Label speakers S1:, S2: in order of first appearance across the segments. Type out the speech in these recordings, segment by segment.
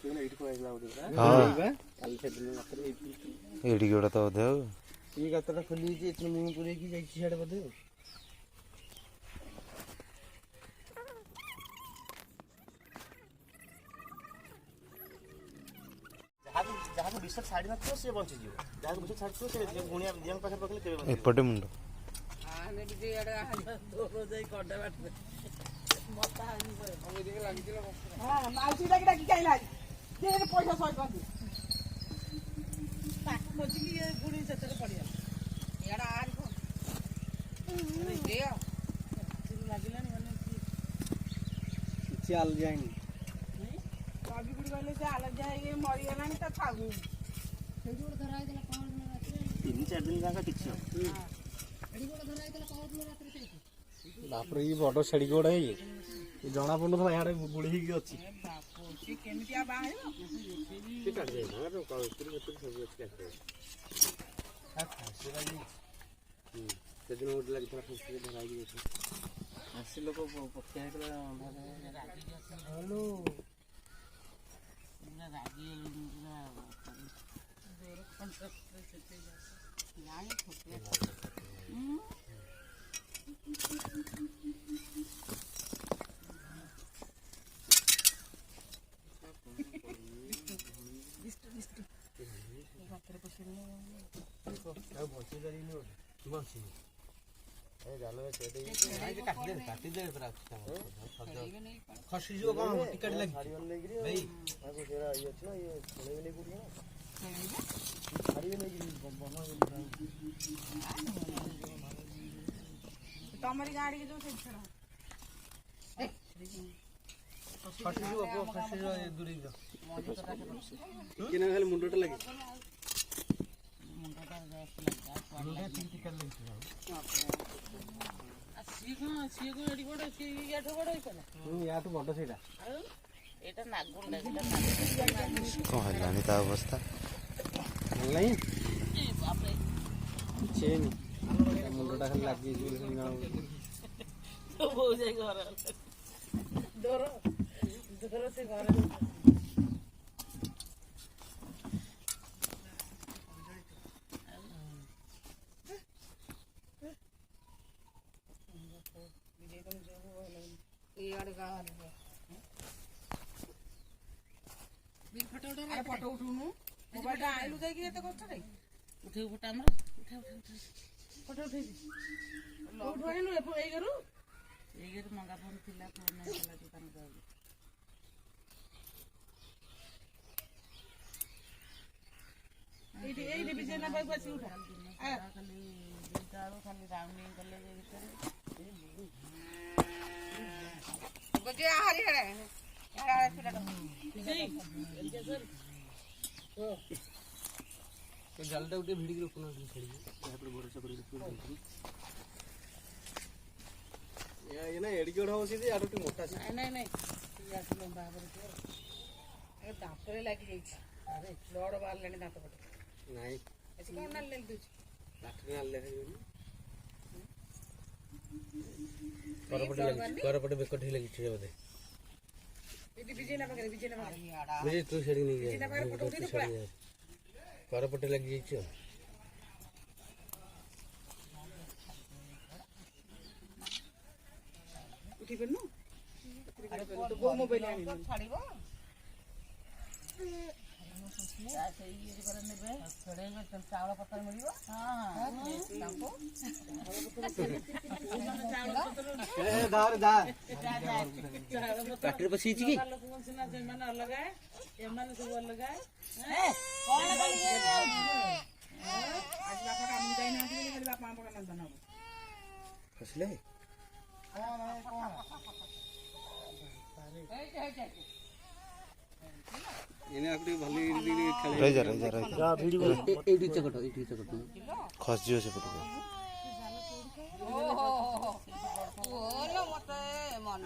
S1: ଏଇଠି ଗୋଟା ତ ବୋଧେ ଆଉ
S2: ये गातटा खोली एथि मुंह पुरे की जाई सियाडे बदे
S3: जहाँ विषय छाड़ी न सी बंचीज जहाँ विषय छाड़ी से गुणिया दिया पाखे पकड़े केवे
S1: एपटे मुंड
S2: चाल जाएंगे
S3: तीन चार दिन जाका किछ
S2: बापर ये बड़ छेड़ी गोड़ा है ये जना पड़ ना यार गुड़ी ही अच्छी सेदिन गोटे लगी आसी लोक पक्षी हेलो खसी जो कौन टिकट लगी भाई
S4: तमरी गाड़ी के जो से छड़ा
S2: खसी जो दूरी जो किना खाली मुंडटा लगी मुंडा तीन टिकट लगी
S4: सीको एडी बड़ सी याठो बड़ होइतला
S2: याठो बड़ सेटा
S4: एटा नागुंडा सेटा
S1: कौन हलानी ता अवस्था
S2: नहीं बाप रे चेन मुंडटा खाली लागी जो ना
S4: तो हो जाए घर डर से घर फोटो उठूनु मोबाइल आइलु जाइए तो कष्ट रे उठे फोटो हमर उठा फोटो उठे उठ आइलु ए गरु मंगा फोन थिला फोन चला दुकान जाऊ एडी बिजे ना बाई बसी उठा खाली दिदारो खाली राउंडिंग करले जे भीतर बजे आहारी रे यार फिला
S2: तो जल्दी उठे भिड़ी के रखना छड़ी यहां पर भरोसा कर ये ना एडी कोड हो सीधे आटो मोटा से
S4: नहीं या तो लंबा बाबर के ए दांतरे लागी जाई अरे लोड बाल लेने दांत पटे
S2: नहीं
S4: ऐसे कौन नाल ले दू
S2: लाठी नाल ले करपटे बेकट ही लगी छे बदे
S4: इदी बिजे ना पकड़े
S2: मुझे तू छड़ी नहीं गया करपटे लगी जाई छे
S4: उठी बननु अरे तो गो मोबाइल आनी छाड़ीबो सही ये कर नेबे थोड़े में चावल पत्तर मिलिबो हां तांको
S2: ए दार दार
S3: बैटरी पर सीची की
S4: लोग सिना जमान अलग है एमान सब अलग है कौन भाई आज बापा काम जाई ना खाली बापा मां पकड़ ना
S2: फसले इने आपड़ी भली खेले
S1: रह जा
S2: वीडियो एडी चकट
S1: खस जियो से पटो
S4: ओहो ओलो मते मन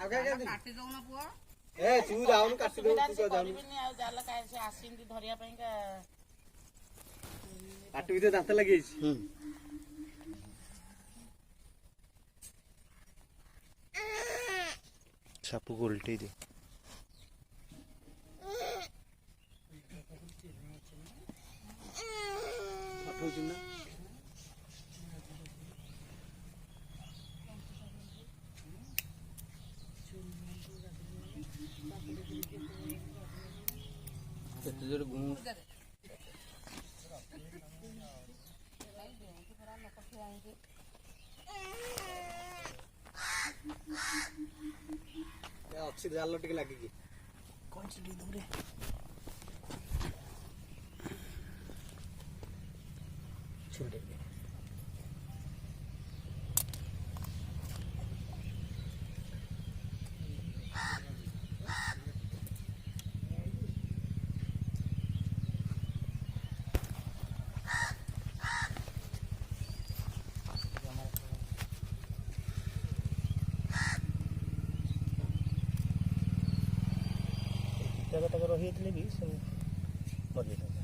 S2: आगे
S4: काटी दो ना पुआ
S2: ए तू जाउन काटी दो तू जाउन
S4: आ जाला काहे से आसीन दी धरिया पई का
S2: ପାଟି ଭିତରେ ଦାନ୍ତ ଲାଗିଯାଇଛି।
S1: ସାପକୁ ଓଲଟେଇ ଦେ।
S2: ପଠଉଛି ନା କେତେ ଜୋରେ ଗୁଁ ଅଛି ଜାଲ ଟିକେ ଲାଗିକି
S3: ତକ ରହିଯାଇଥିଲେ ବି ସେ ମରିଯାଇଥାନ୍ତା।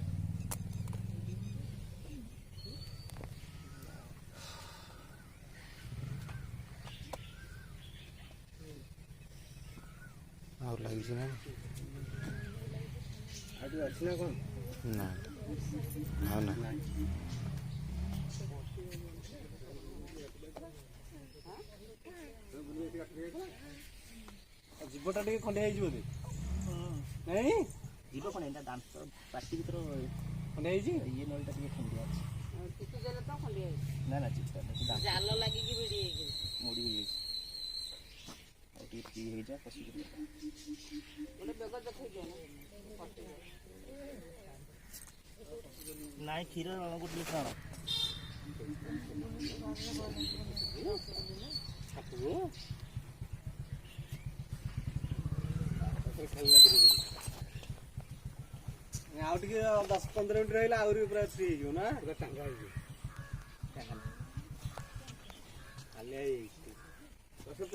S1: ଆଉ ଲାଗିଛି ନା?
S2: ଆଉ ଟିକେ ଅଛି ନା କଣ?
S1: ନା ଆଉ ନା।
S2: ଜୀବଟା ଟିକେ ଖଣ୍ଡିଆ ହେଇଯିବ ନାଇଁ
S3: ଯିବ କ'ଣ ଏଇଟା ଦାନ୍ତ ପାଟି ଭିତର
S2: ଖଣ୍ଡିଆ ହେଇଛି।
S3: ଇଏ ନଳୀଟା ଟିକେ ଖଣ୍ଡିଆ ଅଛି।
S4: ଟିକିଦେଲେ ତ ଖଣ୍ଡିଆ ହେଇଛି।
S3: ନା ନା ଚିପଟା
S4: ଜାଲ ଲାଗିକି ଭିଡ଼ି ହେଇକି
S3: ମୋଡ଼ି ହେଇଯାଇଛି। ଆଉ ଟିକେ ଫ୍ରି ହେଇଯା ପଶିକି
S4: ଗୋଟେ ବେଗ ଦେଖେଇଦିଅ
S3: ନାଇଁ କ୍ଷୀର ଗୋଟେ ଲିଟର ଆଣ।
S2: ଆଉ ଟିକେ 10-15 ମିନିଟ୍ ରହିଲେ ଆହୁରି ପୁରା ଫ୍ରି ହେଇଯିବ ନା ପୁରା ଟାଙ୍ଗା ହେଇଯିବ।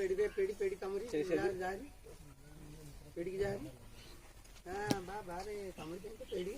S2: पेड़ी तमरी जारी पेड़ी की जारी हां बा बारे तमरी तो पेड़ी